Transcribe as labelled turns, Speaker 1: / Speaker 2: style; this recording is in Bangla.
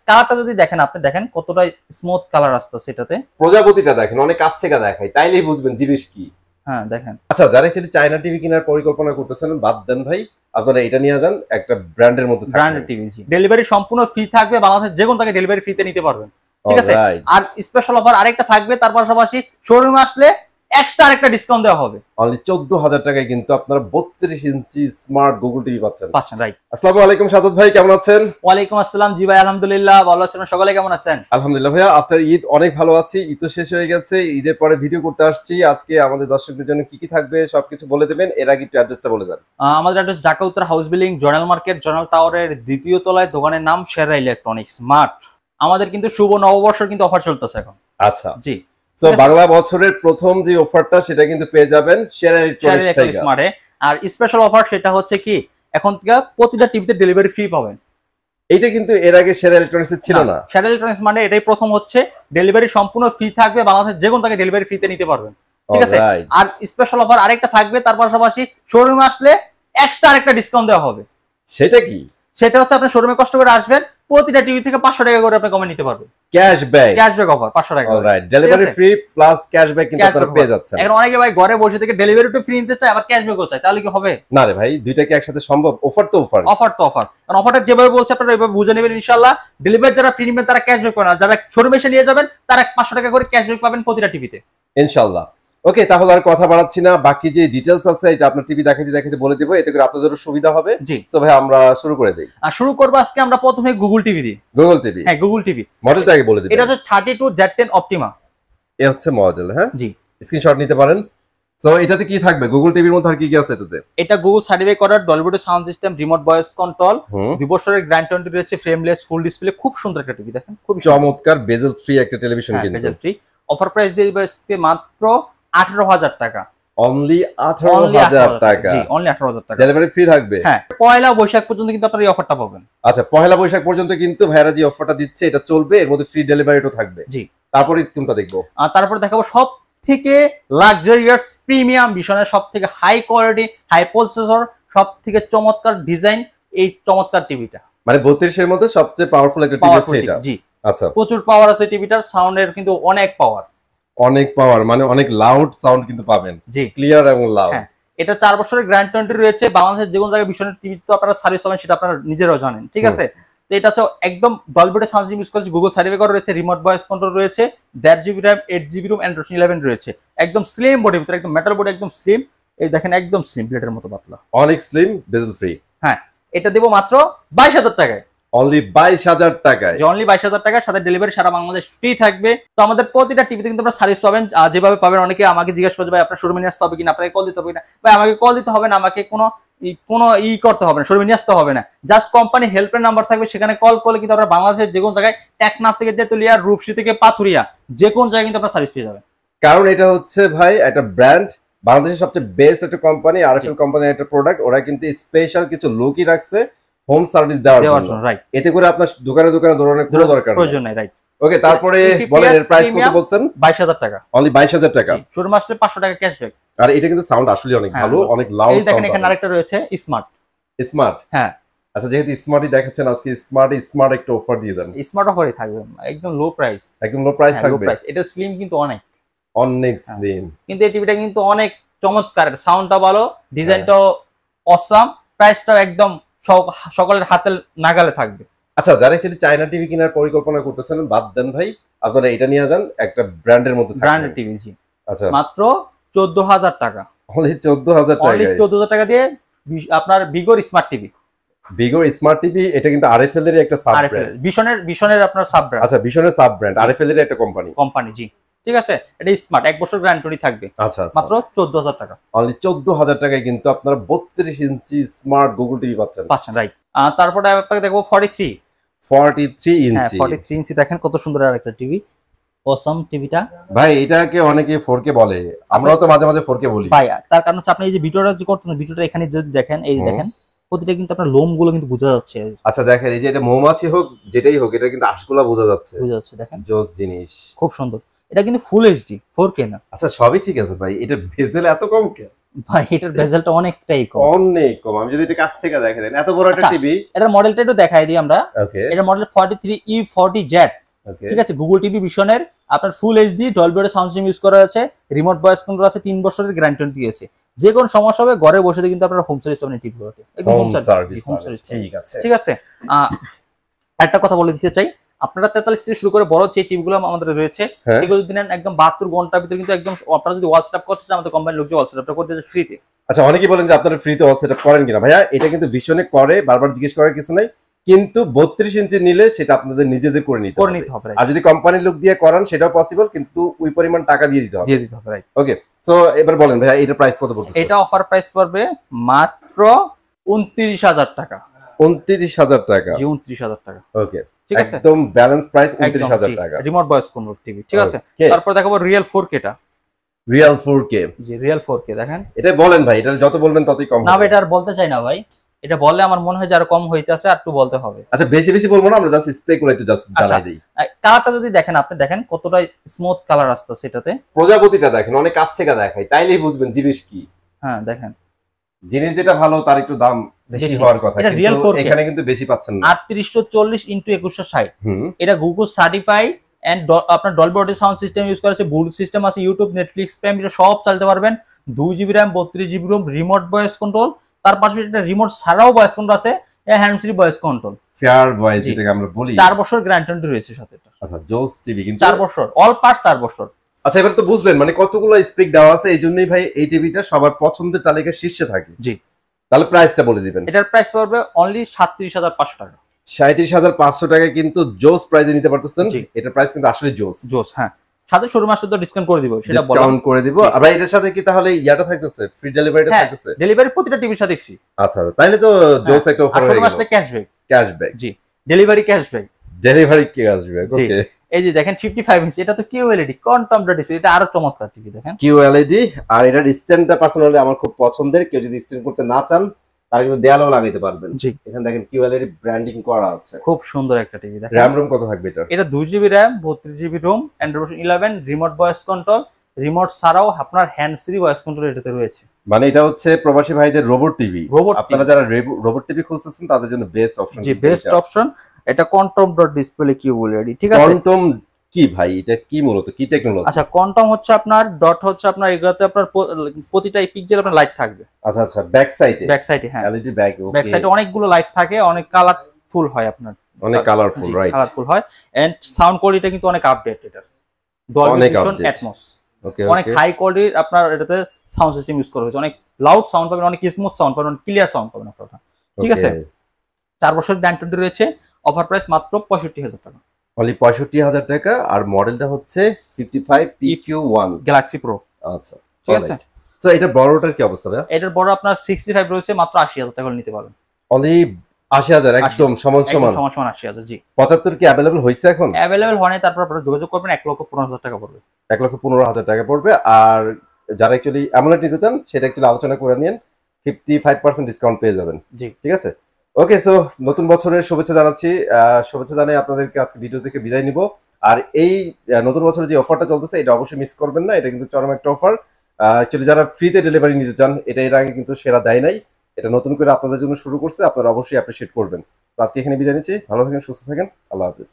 Speaker 1: কালারটা যদি দেখেন, আপনি দেখেন কতটা স্মুথ কালার আসছে এটাতে।
Speaker 2: প্রজাপতিটা দেখেন, অনেক কাছ থেকে দেখাই, তাইলেই বুঝবেন জিনিস কি।
Speaker 1: হ্যাঁ দেখেন।
Speaker 2: আচ্ছা, যারা একচুয়ালি চায়না টিভি কেনার পরিকল্পনা করতেছেন বাদ দেন ভাই, আপনারা এটা নিয়ে যান, একটা ব্র্যান্ডের মধ্যে থাকবে।
Speaker 1: ব্র্যান্ডেড টিভি, ডেলিভারি সম্পূর্ণ ফ্রি থাকবে, বাংলাদেশের যে কোনো জায়গায় ডেলিভারি ফ্রিতে নিতে পারবেন, ঠিক আছে। আর স্পেশাল অফার আরেকটা থাকবে, তার পাশাপাশি শোরুমে আসলে এক্সট্রা আরেকটা ডিসকাউন্ট দেওয়া হবে।
Speaker 2: অনলি 14,000 টাকায় কিন্তু আপনারা 32 ইঞ্চি স্মার্ট গুগল টিভি পাচ্ছেন।
Speaker 1: রাইট।
Speaker 2: আসসালামু আলাইকুম সাদত ভাই, কেমন আছেন?
Speaker 1: ওয়ালাইকুম আসসালাম, জি ভাই আলহামদুলিল্লাহ ভালো আছেন। সকলে কেমন আছেন?
Speaker 2: আলহামদুলিল্লাহ ভাইয়া, আফটার ঈদ অনেক ভালো আছি। ঈদ তো শেষ হয়ে গেছে, ঈদের পরে ভিডিও করতে আসছি। আজকে আমাদের দর্শকদের জন্য কি কি থাকবে সবকিছু বলে দেবেন, এর আগে একটু অ্যাড্রেসটা বলে দেন।
Speaker 1: আমাদের অ্যাড্রেস ঢাকা উত্তর house building, Joynal market, Joynal টাওয়ারের দ্বিতীয় তলায়, দোকানের নাম সেরা ইলেকট্রনিক্স মার্ট। আমাদের কিন্তু শুভ নববর্ষের কিন্তু অফার চলতেছে এখন।
Speaker 2: আচ্ছা
Speaker 1: জি,
Speaker 2: তো বাংলা বছরের প্রথম যে অফারটা সেটা কিন্তু পেয়ে যাবেন সেরা ইলেকট্রনিক্স
Speaker 1: মার্টে। আর স্পেশাল অফার সেটা হচ্ছে কি, এখন থেকে প্রতিটা টিভিতে ডেলিভারি ফ্রি পাবেন।
Speaker 2: এটা কিন্তু এর আগে সেরা ইলেকট্রনিক্স ছিল না।
Speaker 1: সেরা ইলেকট্রনিক্স মানে এটাই প্রথম হচ্ছে, ডেলিভারি সম্পূর্ণ ফ্রি থাকবে, বাংলাদেশের যে কোনো জায়গায় ডেলিভারি ফ্রিতে নিতে পারবেন, ঠিক আছে। আর স্পেশাল অফার আরেকটা থাকবে, তার পাশাপাশি শোরুমে আসলে এক্সট্রা আরেকটা ডিসকাউন্ট দেওয়া হবে।
Speaker 2: সেটা কি?
Speaker 1: সেটা হচ্ছে আপনি শোরুমে কষ্ট করে আসবেন, প্রতিটা টিভি থেকে 500 টাকা করে আপনি কমে নিতে পারবেন। ক্যাশব্যাক অফার 500 টাকা।
Speaker 2: Alright, delivery free plus cashback কিন্তু আপনারা পেয়ে যাচ্ছেন।
Speaker 1: এখন অনেকে ভাই ঘরে বসে থেকে ডেলিভারিটা ফ্রি নিতে চায়, আবার ক্যাশব্যাকও চায়, তাহলে কি হবে?
Speaker 2: না রে ভাই, দুইটা কি একসাথে সম্ভব? অফার তো অফার।
Speaker 1: কারণ অফারটা যেভাবে বলছে আপনারা ওইভাবে বুঝে নেবেন ইনশাআল্লাহ। ডেলিভারি যারা ফ্রি নেবেন তারা ক্যাশব্যাক পাবেন, আর যারা শোরুমে এসে নিয়ে যাবেন তারা 500 টাকা করে ক্যাশব্যাক পাবেন প্রতিটা টিভিতে
Speaker 2: ইনশাআল্লাহ। ওকে, তাহলে আর কথা বাড়াচ্ছি না, বাকি যে ডিটেইলস আছে এটা আপনার টিভি দেখাতে বলে দিব, এতে করে আপনাদেরও সুবিধা হবে।
Speaker 1: জি,
Speaker 2: সো ভাই আমরা শুরু করে দেই।
Speaker 1: আর শুরু করব আজকে আমরা প্রথমে গুগল টিভি দিয়ে।
Speaker 2: গুগল টিভি,
Speaker 1: হ্যাঁ গুগল টিভি
Speaker 2: মডেলটা আগে বলে দিন।
Speaker 1: এটা হচ্ছে 32Z10 অপটিমা।
Speaker 2: এই হচ্ছে মডেল। হ্যাঁ
Speaker 1: জি,
Speaker 2: স্ক্রিনশট নিতে পারেন। সো এটাতে কি থাকবে গুগল টিভির মধ্যে, আর কি কি আছে এটাতে?
Speaker 1: এটা গুগল সার্টিফাই করা Dolby sound system, remote voice control, 2 বছরের গ্যারান্টি রয়েছে, ফ্রেমলেস ফুল ডিসপ্লে, খুব সুন্দর একটা টিভি। দেখেন খুব
Speaker 2: চমৎকার বেজেল ফ্রি একটা টেলিভিশন কিন্তু।
Speaker 1: বেজেল ফ্রি। অফার প্রাইস দিয়ে দিবে মাত্র 18,000 টাকা।
Speaker 2: অনলি 18,000 টাকা।
Speaker 1: জি, অনলি 18,000 টাকা।
Speaker 2: ডেলিভারি ফ্রি থাকবে।
Speaker 1: হ্যাঁ, পয়লা বৈশাখ পর্যন্ত কিন্তু আপনারা এই অফারটা পাবেন।
Speaker 2: আচ্ছা, পয়লা বৈশাখ পর্যন্ত কিন্তু ভাইরা যে অফারটা দিচ্ছে এটা চলবে, এর মধ্যে ফ্রি ডেলিভারিও থাকবে।
Speaker 1: জি,
Speaker 2: তারপরে কোনটা দেখবো?
Speaker 1: তারপর দেখাবো সব থেকে লাক্সারিয়াস প্রিমিয়াম ভিশনের সব থেকে হাই কোয়ালিটি, হাই প্রসেসর, সব থেকে চমৎকার ডিজাইন এই চমৎকার টিভিটা।
Speaker 2: মানে 32 এর মধ্যে সবচেয়ে পাওয়ারফুল একটা টিভি আছে এটা।
Speaker 1: জি,
Speaker 2: আচ্ছা,
Speaker 1: প্রচুর পাওয়ার আছে টিভিটার, সাউন্ডের কিন্তু অনেক পাওয়ার।
Speaker 2: মানে অনেক লাউড সাউন্ড কিন্তু পাবেন।
Speaker 1: জি,
Speaker 2: ক্লিয়ার এবং লাউড।
Speaker 1: হ্যাঁ, এটা 4 বছরের গ্যারান্টি রয়েছে। বাংলাদেশের যে কোনো জায়গায় ভিশনের টিভি তো আপনারা সার্ভিস পাবেন, সেটা আপনারা নিজেরাও জানেন, ঠিক আছে। তো এটা হচ্ছে একদম ডলবি সাউন্ড সিস্টেম ইউজ করেছে, গুগল সার্টিফাই করা রয়েছে, রিমোট ভয়েস কন্ট্রোল রয়েছে, 1.5 GB RAM, 8 GB room, Android 11 রয়েছে। একদম স্লিম বডি, ভিতরে একদম মেটাল বডি, একদম স্লিম। এই দেখেন একদম স্লিম, প্লেটের মতো পাতলা,
Speaker 2: অনেক স্লিম, বেজেল ফ্রি।
Speaker 1: হ্যাঁ, এটা দেবো মাত্র 22,000 টাকায়।
Speaker 2: অনলি 22,000 টাকায়।
Speaker 1: অনলি 22,000 টাকার সাথে ডেলিভারি সারা বাংলাদেশ ফ্রি থাকবে। তো আমাদের প্রতিটা টিভিতে কিন্তু আপনারা সার্ভিস পাবেন, যেভাবে পাবেন। অনেকে আমাকে জিজ্ঞাসা করছে ভাই আপনার শোরুমে নিয়ে আসতে হবে কিনা, আপনাকে কল দিতে হবে না। ভাই আমাকে কল দিতে হবে না, আমাকে কোনো করতে হবে না, শোরুমে নিয়ে আসতে হবে না। জাস্ট কোম্পানি হেল্পলাইন নাম্বার থাকবে, সেখানে কল করলে কিন্তু আপনারা বাংলাদেশের যে কোনো জায়গায়, টেকনাফ থেকে তেতুলিয়া, রূপসী থেকে পাথুরিয়া, যে কোনো জায়গায় কিন্তু আপনারা সার্ভিস পেয়ে যাবেন।
Speaker 2: কারণ এটা হচ্ছে ভাই একটা ব্র্যান্ড, বাংলাদেশের সবচেয়ে বেস্ট একটা কোম্পানি, আরএফএল কোম্পানির একটা প্রোডাক্ট। ওরা কিন্তু স্পেশাল কিছু লুকই রাখছে হোম সার্ভিস দেওয়ার জন্য, রাইট। এতে করে আপনার দোকানে দৌড়ানোর কোনো দরকার প্রয়োজন নাই, রাইট। ওকে, তারপরে বলেন এর প্রাইস কত বলছেন?
Speaker 1: 22,000 টাকা।
Speaker 2: অনলি 22,000 টাকা।
Speaker 1: শোরুমে আসলে 500 টাকা ক্যাশব্যাক।
Speaker 2: আর এটা কিন্তু সাউন্ড আসলে অনেক ভালো, অনেক লাউড সাউন্ড।
Speaker 1: দেখেন এখানে আরেকটা রয়েছে স্মার্ট। হ্যাঁ,
Speaker 2: আচ্ছা, যেহেতু স্মার্টই দেখাচ্ছেন আজকে, স্মার্ট একটা অফার দিয়ে দেন।
Speaker 1: স্মার্ট অফারই থাকবে, একদম লো প্রাইস।
Speaker 2: একদম লো প্রাইস থাকবে।
Speaker 1: এটা স্লিম কিন্তু
Speaker 2: অনেক স্লিম,
Speaker 1: কিন্তু এই টিভিটা কিন্তু অনেক চমৎকার, সাউন্ডটা ভালো, ডিজাইনটাও অসাম, প্রাইসটাও একদম সকলের হাতের নাগালে থাকবে।
Speaker 2: আচ্ছা, যারা একচুয়ালি চায়না টিভি কেনার পরিকল্পনা করতেছেন বাদ দেন ভাই, আপনারা এটা নিয়ে যান, একটা ব্র্যান্ডের মধ্যে থাকবে।
Speaker 1: Branded TV. জি, আচ্ছা, মাত্র 14,000 টাকা।
Speaker 2: অনলি 14,000 টাকা।
Speaker 1: অনলি 14,000 টাকা দিয়ে আপনার বিগর স্মার্ট টিভি।
Speaker 2: বিগর স্মার্ট টিভি, এটা কিন্তু আরএফএল এর একটা সাব ব্র্যান্ড।
Speaker 1: ভিশনের আপনার সাব ব্র্যান্ড।
Speaker 2: আচ্ছা, ভিশনের সাব ব্র্যান্ড, আরএফএল এর একটা কোম্পানি।
Speaker 1: জি, ঠিক আছে। এটা স্মার্ট, 1 বছর গ্যারান্টি থাকবে।
Speaker 2: আচ্ছা,
Speaker 1: মাত্র 14,000 টাকা।
Speaker 2: অনলি 14,000 টাকায় কিন্তু আপনারা 32 ইঞ্চি স্মার্ট গুগল টিভি পাচ্ছেন,
Speaker 1: রাইট। তারপরে আপনাকে দেখবো 43 ইঞ্চি। 43 ইঞ্চি দেখেন কত সুন্দর একটা টিভি, অসাম টিভিটা।
Speaker 2: ভাই এটাকে অনেকে 4K বলে, আমরাও তো মাঝে মাঝে 4K বলি
Speaker 1: ভাই। তার কারণ হচ্ছে আপনি এই যে ভিডিওটা যে করতেছেন, ভিডিওটা এখানে যদি দেখেন, এই যে দেখেন প্রতিটা কিন্তু আপনার লোম গুলো কিন্তু বোঝা যাচ্ছে।
Speaker 2: আচ্ছা দেখেন, এই যে এটা মৌমাছি হোক যেটাই হোক, এটা কিন্তু আঁশগুলা বোঝা যাচ্ছে।
Speaker 1: দেখেন
Speaker 2: জোস জিনিস,
Speaker 1: খুব সুন্দর। এটা কিন্তু ফুল এইচডি, 4K না।
Speaker 2: আচ্ছা সবই ঠিক আছে ভাই, এটা ভেজেল এত কম কে?
Speaker 1: ভাই এটার বেজেলটা অনেকটাই কম,
Speaker 2: অনেক কম। আমি যদি এটা কাছ থেকে দেখে দেন, এত বড় একটা
Speaker 1: আচ্ছা,
Speaker 2: টিভি।
Speaker 1: এটার মডেলটা একটু দেখাই দিই আমরা।
Speaker 2: ওকে
Speaker 1: এটা মডেল 43E40Z,
Speaker 2: ওকে
Speaker 1: ঠিক আছে, গুগল টিভি ভিশনের আপনার full HD Dolby sound system use করা আছে, রিমোট ভয়েস কন্ট্রোল আছে, 3 বছরের গ্যারান্টি আছে। যে কোনো সমস্যা হবে ঘরে বসে কিন্তু আপনারা হোম সার্ভিস পাবেন টিভিগুলোতে, একদম হোম সার্ভিস, হোম সার্ভিস।
Speaker 2: ঠিক আছে
Speaker 1: ঠিক আছে। একটা কথা বলে দিতে চাই, আপনারা 43 থেকে শুরু করে বড় যে টিভিগুলো আমাদের রয়েছে সেগুলো যদি নেন একদম 72 ঘন্টার ভিতরে কিন্তু একদম, আপনারা যদি ওয়াল সেটআপ করতে চান আমাদের কোম্পানির লোক যে ওয়াল সেটআপটা করতে দেয় ফ্রিতে।
Speaker 2: আচ্ছা, অনেকেই বলেন যে আপনারা ফ্রিতে ওয়াল সেটআপ করেন কিনা। ভাইয়া এটা কিন্তু ভিশনে করে, বারবার জিজ্ঞেস করার কিছু নাই, কিন্তু 32 ইঞ্চি নিলে সেটা আপনাদের নিজেদের করে নিতে হবে। আর যদি কোম্পানির লোক দিয়ে করান সেটাও পসিবল, কিন্তু ওই পরিমাণ টাকা দিয়ে দিতে হবে।
Speaker 1: রাইট।
Speaker 2: ওকে, সো এবার বলেন ভাইয়া এটার প্রাইস কত পড়ছে?
Speaker 1: এটা অফার প্রাইস পড়বে মাত্র 29,000 টাকা।
Speaker 2: 29,000 টাকা?
Speaker 1: জি 29,000 টাকা।
Speaker 2: ওকে,
Speaker 1: ঠিক আছে,
Speaker 2: একদম ব্যালেন্স প্রাইস 29,000 টাকা,
Speaker 1: রিমোট ভয়েস কন্ট্রোল টিভি। ঠিক আছে, তারপর দেখাবো রিয়েল 4K টা।
Speaker 2: Real 4K?
Speaker 1: জি রিয়েল 4K দেখেন।
Speaker 2: এটা বলেন ভাই, এটা যত বলবেন ততই কম
Speaker 1: না ভাই, এটা আর বলতে চাই না ভাই, এটা বললে আমার মনে হয় যে আর কম হইতাছে, আর একটু বলতে হবে।
Speaker 2: আচ্ছা, বেশি বেশি বলবো না, আমরা জাস্ট স্পেকুলেট জাস্ট জানাই দেই।
Speaker 1: কালারটা যদি দেখেন, আপনি দেখেন কতটা স্মুথ কালার আসছে এটাতে।
Speaker 2: প্রজাপতিটা দেখেন, অনেক কাছ থেকে দেখাই, তাইলেই বুঝবেন জিনিস কি।
Speaker 1: হ্যাঁ দেখেন,
Speaker 2: জিনিস যেটা ভালো তার একটু দাম বেশি হওয়ার কথা,
Speaker 1: এটা রিয়েল 4K,
Speaker 2: এখানে কিন্তু বেশি পাচ্ছেন না।
Speaker 1: 3840 × 2160। এটা গুগল সার্টিফাই এন্ড আপনার Dolby audio sound system use করা আছে, ব্লুটুথ সিস্টেম আছে, ইউটিউব, নেটফ্লিক্স, প্রাইম ভিডিও সব চালাতে পারবেন। 2GB RAM, 32GB ROM, remote voice control, তার পাশাপাশি একটা রিমোট ছাড়াও ভয়েস কন্ট্রোল আছে, hand free voice control,
Speaker 2: fair voice যেটাকে আমরা বলি।
Speaker 1: 4 বছর গ্যারান্টি রয়েছে সাথে।
Speaker 2: আচ্ছা, জোস টিভি কিন্তু
Speaker 1: 4 বছর, অল পার্টস 4 বছর।
Speaker 2: আচ্ছা, এবার তো বুঝলেন মানে কতগুলো স্পিক দেওয়া আছে, এই জন্যই ভাই এই টিভিটা সবার পছন্দের তালিকার শীর্ষে থাকে।
Speaker 1: জি,
Speaker 2: তাহলে প্রাইসটা বলে দিবেন।
Speaker 1: এটার প্রাইস পড়বে অনলি 37,500 টাকা।
Speaker 2: 37,500 টাকায় কিন্তু জোস প্রাইসে নিতে পারতেছেন। এটার প্রাইস কিন্তু আসলে জোস।
Speaker 1: হ্যাঁ, সাথে শোরুম আসলে তো ডিসকাউন্ট করে দিব, সেটা বললাম,
Speaker 2: ডিসকাউন্ট করে দিব। আর ভাই এটার সাথে কি তাহলে ইয়াটা থাকতেছে, ফ্রি ডেলিভারিটা থাকতেছে?
Speaker 1: ডেলিভারি প্রতিটা টিভির সাথে ফ্রি।
Speaker 2: আচ্ছা, তাইলে তো জোস একটা অফার হয়ে গেল।
Speaker 1: শোরুম আসলে ক্যাশব্যাক। জি, ডেলিভারি ক্যাশব্যাক।
Speaker 2: ওকে,
Speaker 1: এই যে দেখেন 55 ইঞ্চি, এটা তো কিউএলইডি কোয়ান্টাম ডিসপ্লে, এটা আরো চমৎকার টিভি দেখেন,
Speaker 2: কিউএলইডি। আর এটার স্ট্যান্ডটা পার্সোনালি আমার খুব পছন্দের। কেউ যদি স্ট্যান্ড করতে না চান তারা কিন্তু দেয়ালেও লাগাইতে পারবেন।
Speaker 1: জি,
Speaker 2: এখানে দেখেন কিউএলইডি ব্র্যান্ডিং করা আছে,
Speaker 1: খুব সুন্দর একটা টিভি দেখেন।
Speaker 2: র‍্যাম রোম কত থাকবে এটা?
Speaker 1: এটা 2GB RAM, 32GB ROM, Android version 11, remote voice control, remote ছাড়াও আপনার হ্যান্ড ফ্রি ভয়েস কন্ট্রোল এটাতে রয়েছে।
Speaker 2: মানে এটা হচ্ছে প্রবাসী ভাইদের রোবট টিভি। আপনারা যারা রোবট টিভি খুঁজতেছেন তাদের জন্য বেস্ট অপশন।
Speaker 1: জি, বেস্ট অপশন। এটা কোয়ান্টাম ডট ডিসপ্লে কিউএলইডি। ঠিক আছে,
Speaker 2: কোয়ান্টাম কি ভাই, এটা কি মূলত কি টেকনোলজি?
Speaker 1: আচ্ছা, কোয়ান্টাম হচ্ছে আপনার, ডট হচ্ছে আপনার, এগুলোতে আপনার প্রতিটা পিক্সেল আপনার লাইট থাকবে।
Speaker 2: আচ্ছা, ব্যাক সাইডে
Speaker 1: হ্যাঁ,
Speaker 2: এলইডি ব্যাক
Speaker 1: সাইডে অনেকগুলো লাইট থাকে, অনেক কালারফুল হয় আপনার,
Speaker 2: অনেক কালারফুল, রাইট,
Speaker 1: কালারফুল হয়। এন্ড সাউন্ড কোয়ালিটি কিন্তু অনেক আপডেট এটার, ডলবি ভিশন অ্যাটমস, অনেক হাই কোয়ালিটির আপনার এটাতে সাউন্ড সিস্টেম ইউজ করা হয়েছে, অনেক লাউড সাউন্ড পাবেন, অনেক স্মুথ সাউন্ড পাবেন, ক্লিয়ার সাউন্ড পাবেন আপনারা। ঠিক আছে, 4 বছর গ্যারান্টি রয়েছে, অফার প্রাইস মাত্র 65,000 টাকা,
Speaker 2: অনলি 65,000 টাকা। আর মডেলটা হচ্ছে 55PQ1
Speaker 1: গ্যালাক্সি প্রো।
Speaker 2: আচ্ছা,
Speaker 1: ঠিক আছে।
Speaker 2: সো এটা বড়টার কি অবস্থা ভাই?
Speaker 1: এটার বড় আপনার 65 রয়েছে, মাত্র 80,000 টাকা নিতে পারবেন।
Speaker 2: অনলি 80,000, একদম সমান
Speaker 1: 80,000। জি,
Speaker 2: 75 কি अवेलेबल হইছে এখন?
Speaker 1: अवेलेबल হয় না, তারপর আপনারা যোগাযোগ করবেন, 1,15,000 টাকা পড়বে।
Speaker 2: 1,15,000 টাকা পড়বে। আর যারা অ্যাকচুয়ালি অ্যামোলেড নিতে চান সেটা একটু আলোচনা করে নিন, 55% ডিসকাউন্ট পেয়ে যাবেন।
Speaker 1: জি,
Speaker 2: ঠিক আছে। ওকে, সো নতুন বছরের শুভেচ্ছা জানাচ্ছি। শুভেচ্ছা জানাই আপনাদেরকে আজকে ভিডিও থেকে বিদায় নিব। আর এই নতুন বছরের যে অফারটা চলতেছে এটা অবশ্যই মিস করবেন না, এটা কিন্তু চরম একটা অফার। অ্যাকচুয়ালি যারা ফ্রিতে ডেলিভারি নিতে চান এটা এর আগে কিন্তু সেরা দেয় নাই, এটা নতুন করে আপনাদের জন্য শুরু করছে, আপনারা অবশ্যই অ্যাপ্রিশিয়েট করবেন। তো আজকে এখানে বিদায় নিচ্ছি, ভালো থাকেন, সুস্থ থাকেন, আল্লাহ হাফেজ।